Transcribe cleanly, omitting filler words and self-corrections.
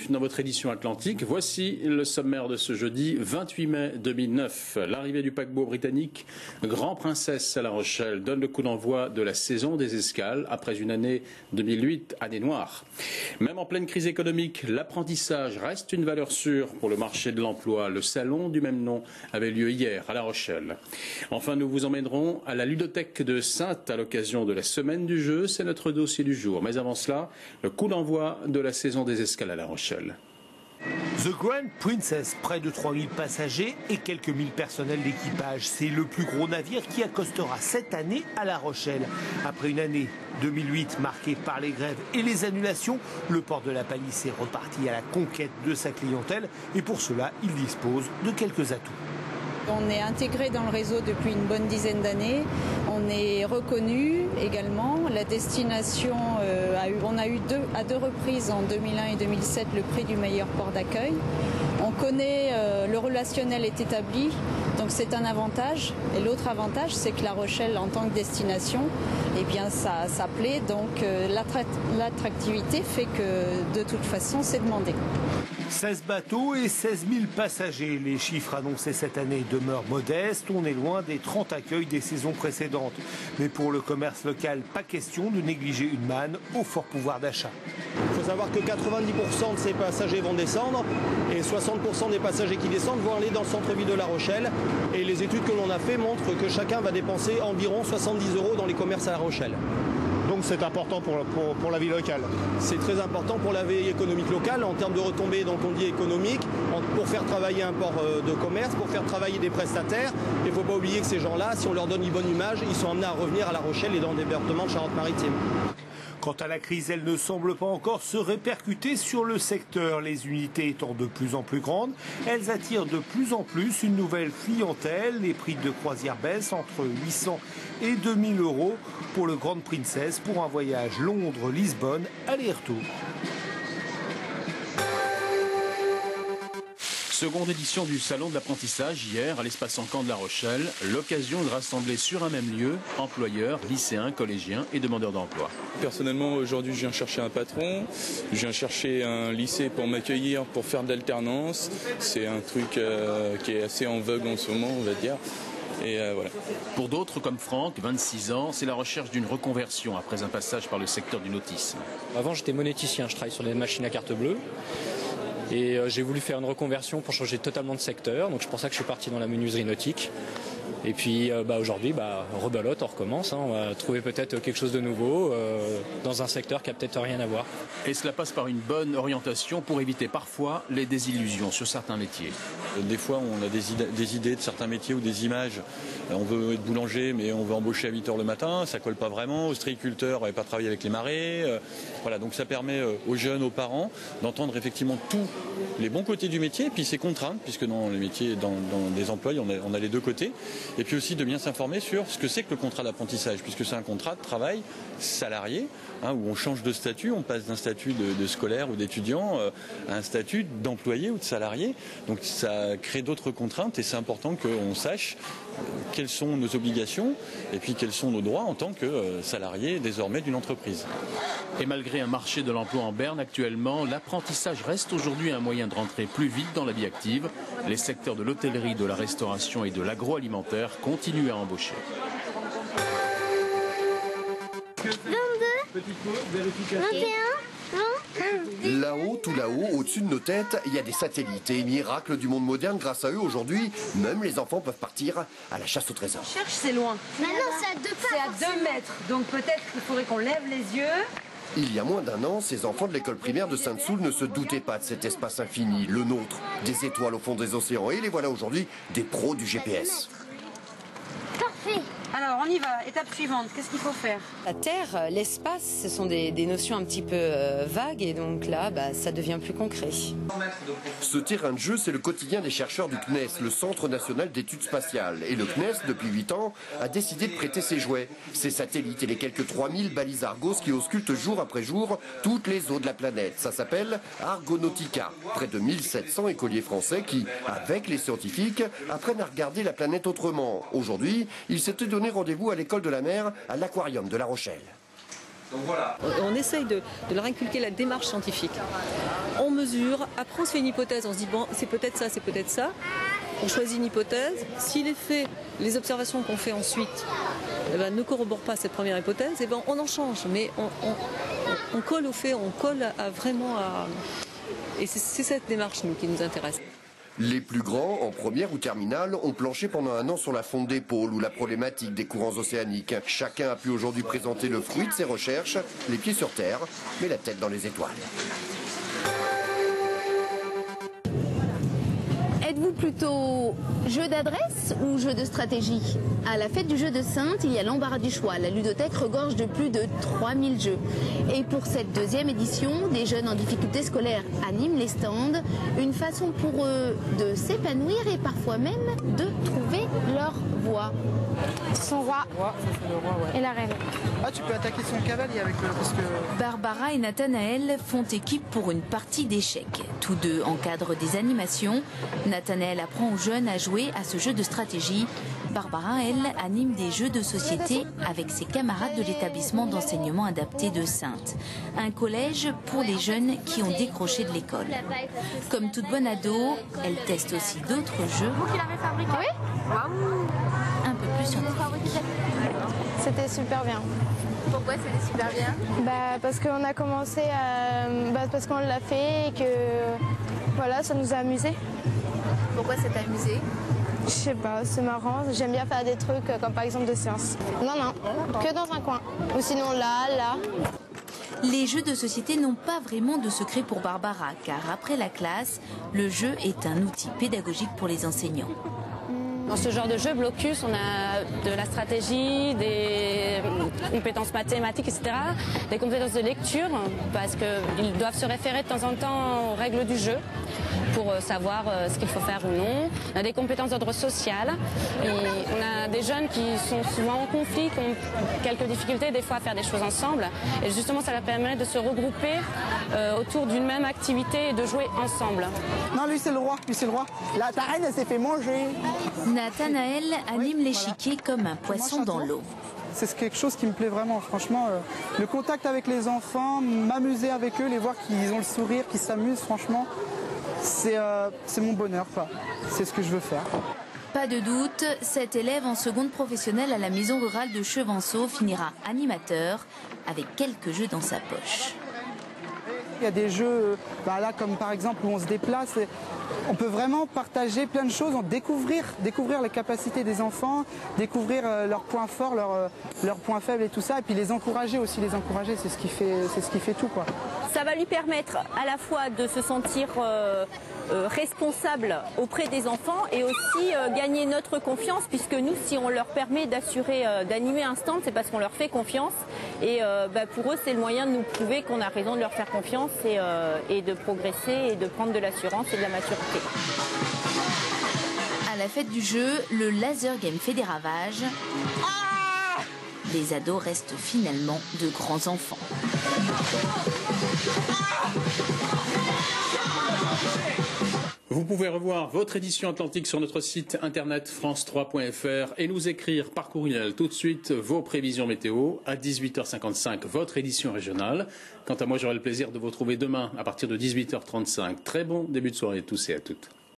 Dans votre édition Atlantique, voici le sommaire de ce jeudi 28 mai 2009. L'arrivée du paquebot britannique Grand Princesse à La Rochelle donne le coup d'envoi de la saison des escales après une année 2008, année noire. Même en pleine crise économique, l'apprentissage reste une valeur sûre pour le marché de l'emploi. Le salon du même nom avait lieu hier à La Rochelle. Enfin, nous vous emmènerons à la ludothèque de Saintes à l'occasion de la semaine du jeu. C'est notre dossier du jour. Mais avant cela, le coup d'envoi de la saison des escales à La Rochelle. The Grand Princess, près de 3000 passagers et quelques mille personnels d'équipage. C'est le plus gros navire qui accostera cette année à La Rochelle. Après une année 2008 marquée par les grèves et les annulations, le port de la Palisse est reparti à la conquête de sa clientèle et pour cela, il dispose de quelques atouts. On est intégré dans le réseau depuis une bonne dizaine d'années. On est reconnu également. La destination, on a eu à deux reprises en 2001 et 2007 le prix du meilleur port d'accueil. On connaît, le relationnel est établi, donc c'est un avantage. Et l'autre avantage, c'est que La Rochelle, en tant que destination, eh bien ça plaît. Donc l'attractivité fait que de toute façon, c'est demandé. 16 bateaux et 16 000 passagers. Les chiffres annoncés cette année demeurent modestes. On est loin des 30 accueils des saisons précédentes. Mais pour le commerce local, pas question de négliger une manne au fort pouvoir d'achat. Il faut savoir que 90% de ces passagers vont descendre et 60% des passagers qui descendent vont aller dans le centre-ville de La Rochelle. Et les études que l'on a fait montrent que chacun va dépenser environ 70 € dans les commerces à La Rochelle. Donc c'est important pour la vie locale. C'est très important pour la vie économique locale en termes de retombées, donc on dit économique, pour faire travailler un port de commerce, pour faire travailler des prestataires. Il ne faut pas oublier que ces gens-là, si on leur donne une bonne image, ils sont amenés à revenir à La Rochelle et dans le département de Charente-Maritime. Quant à la crise, elle ne semble pas encore se répercuter sur le secteur. Les unités étant de plus en plus grandes, elles attirent de plus en plus une nouvelle clientèle. Les prix de croisière baissent entre 800 et 2000 € pour le Grand Princess pour un voyage Londres-Lisbonne aller-retour. Seconde édition du Salon de l'apprentissage hier à l'espace Encan de La Rochelle. L'occasion de rassembler sur un même lieu employeurs, lycéens, collégiens et demandeurs d'emploi. Personnellement, aujourd'hui, je viens chercher un patron, je viens chercher un lycée pour m'accueillir, pour faire de l'alternance. C'est un truc qui est assez en vogue en ce moment, on va dire. Et voilà. Pour d'autres, comme Franck, 26 ans, c'est la recherche d'une reconversion après un passage par le secteur du nautisme. Avant, j'étais monéticien, je travaille sur des machines à carte bleue. Et j'ai voulu faire une reconversion pour changer totalement de secteur. Donc c'est pour ça que je suis parti dans la menuiserie nautique. Et puis aujourd'hui, rebelote, on recommence. On va trouver peut-être quelque chose de nouveau dans un secteur qui a peut-être rien à voir. Et cela passe par une bonne orientation pour éviter parfois les désillusions sur certains métiers. Des fois, on a des idées de certains métiers ou des images. On veut être boulanger, mais on veut embaucher à 8 h le matin. Ça colle pas vraiment. Ostréiculteur, on va pas travailler avec les marées. Voilà, donc ça permet aux jeunes, aux parents, d'entendre effectivement tous les bons côtés du métier, et puis ses contraintes, puisque dans les métiers, dans des emplois, on a les deux côtés. Et puis aussi de bien s'informer sur ce que c'est que le contrat d'apprentissage, puisque c'est un contrat de travail salarié, où on change de statut, on passe d'un statut de scolaire ou d'étudiant à un statut d'employé ou de salarié. Donc ça crée d'autres contraintes et c'est important qu'on sache quelles sont nos obligations et puis quels sont nos droits en tant que salarié désormais d'une entreprise. Et malgré un marché de l'emploi en berne actuellement, l'apprentissage reste aujourd'hui un moyen de rentrer plus vite dans la vie active. Les secteurs de l'hôtellerie, de la restauration et de l'agroalimentaire continuent à embaucher. 22, 21. Là-haut, tout là-haut, au-dessus de nos têtes, il y a des satellites. Et miracle du monde moderne, grâce à eux, aujourd'hui, même les enfants peuvent partir à la chasse au trésor. Cherche, c'est loin. Mais non, c'est à 2 pas. C'est à 2 mètres. Donc peut-être qu'il faudrait qu'on lève les yeux. Il y a moins d'un an, ces enfants de l'école primaire de Sainte-Soule ne se doutaient pas de cet espace infini, le nôtre, des étoiles au fond des océans. Et les voilà aujourd'hui, des pros du GPS. Parfait. Alors, on y va. Étape suivante. Qu'est-ce qu'il faut faire? La Terre, l'espace, ce sont des notions un petit peu vagues et donc là, ça devient plus concret. Ce terrain de jeu, c'est le quotidien des chercheurs du CNES, le Centre national d'études spatiales. Et le CNES, depuis 8 ans, a décidé de prêter ses jouets, ses satellites et les quelques 3000 balises Argos qui auscultent jour après jour toutes les eaux de la planète. Ça s'appelle Argonautica. Près de 1700 écoliers français qui, avec les scientifiques, apprennent à regarder la planète autrement. Aujourd'hui, ils s'étaient donné rendez-vous à l'école de la mer, à l'aquarium de La Rochelle. Donc voilà. On essaye de leur inculquer la démarche scientifique. On mesure, après on se fait une hypothèse, on se dit bon, c'est peut-être ça, c'est peut-être ça. On choisit une hypothèse. Si les observations qu'on fait ensuite ne corroborent pas cette première hypothèse, on en change. Mais on colle aux faits, on colle vraiment à... Et c'est cette démarche qui nous intéresse. Les plus grands, en première ou terminale, ont planché pendant un an sur la fonte des pôles ou la problématique des courants océaniques. Chacun a pu aujourd'hui présenter le fruit de ses recherches, les pieds sur terre, mais la tête dans les étoiles. Êtes-vous plutôt jeu d'adresse ou jeu de stratégie? À la fête du jeu de Saintes, il y a l'embarras du choix. La ludothèque regorge de plus de 3000 jeux. Et pour cette deuxième édition, des jeunes en difficulté scolaire animent les stands. Une façon pour eux de s'épanouir et parfois même de trouver leur voie. Son roi et la reine. Ah, tu peux attaquer son cavalier avec le... Parce que... Barbara et Nathanaël font équipe pour une partie d'échecs. Tous deux encadrent des animations. Nathanaël apprend aux jeunes à jouer à ce jeu de stratégie. Barbara, elle, anime des jeux de société avec ses camarades de l'établissement d'enseignement adapté de Saintes. Un collège pour les jeunes qui ont décroché de l'école. Comme toute bonne ado, elle teste aussi d'autres jeux. Vous qui l'avez fabriqué? Oui. Un peu plus scientifiques. C'était super bien. Pourquoi c'était super bien? Parce qu'on a commencé à... parce qu'on l'a fait et que voilà, ça nous a amusés. Pourquoi ça t'a amusé? Je sais pas, c'est marrant. J'aime bien faire des trucs comme par exemple de sciences. Non, que dans un coin. Ou sinon là. Les jeux de société n'ont pas vraiment de secret pour Barbara, car après la classe, le jeu est un outil pédagogique pour les enseignants. Dans ce genre de jeu, Blocus, on a de la stratégie, des compétences mathématiques, etc., des compétences de lecture, parce qu'ils doivent se référer de temps en temps aux règles du jeu pour savoir ce qu'il faut faire ou non. On a des compétences d'ordre social. Et on a des jeunes qui sont souvent en conflit, qui ont quelques difficultés des fois à faire des choses ensemble. Et justement, ça leur permet de se regrouper autour d'une même activité et de jouer ensemble. Non, lui c'est le roi, Là, ta reine, elle s'est fait manger. Nathanaël anime l'échiquier comme un poisson dans l'eau. C'est quelque chose qui me plaît vraiment, franchement. Le contact avec les enfants, m'amuser avec eux, les voir qu'ils ont le sourire, qu'ils s'amusent, franchement, c'est mon bonheur, quoi. C'est ce que je veux faire. Pas de doute, cet élève en seconde professionnelle à la maison rurale de Chevanceau finira animateur avec quelques jeux dans sa poche. Il y a des jeux, là, comme par exemple où on se déplace, on peut vraiment partager plein de choses, découvrir les capacités des enfants, découvrir leurs points forts, leurs points faibles et tout ça, et puis les encourager, c'est ce qui fait tout, quoi. Ça va lui permettre à la fois de se sentir responsable auprès des enfants et aussi gagner notre confiance, puisque nous, si on leur permet d'animer un stand, c'est parce qu'on leur fait confiance. Et pour eux, c'est le moyen de nous prouver qu'on a raison de leur faire confiance et de progresser et de prendre de l'assurance et de la maturité. À la fête du jeu, le laser game fait des ravages. Les ados restent finalement de grands enfants. Vous pouvez revoir votre édition Atlantique sur notre site internet france3.fr et nous écrire par courriel tout de suite vos prévisions météo à 18h55, votre édition régionale. Quant à moi, j'aurai le plaisir de vous retrouver demain à partir de 18h35. Très bon début de soirée à tous et à toutes.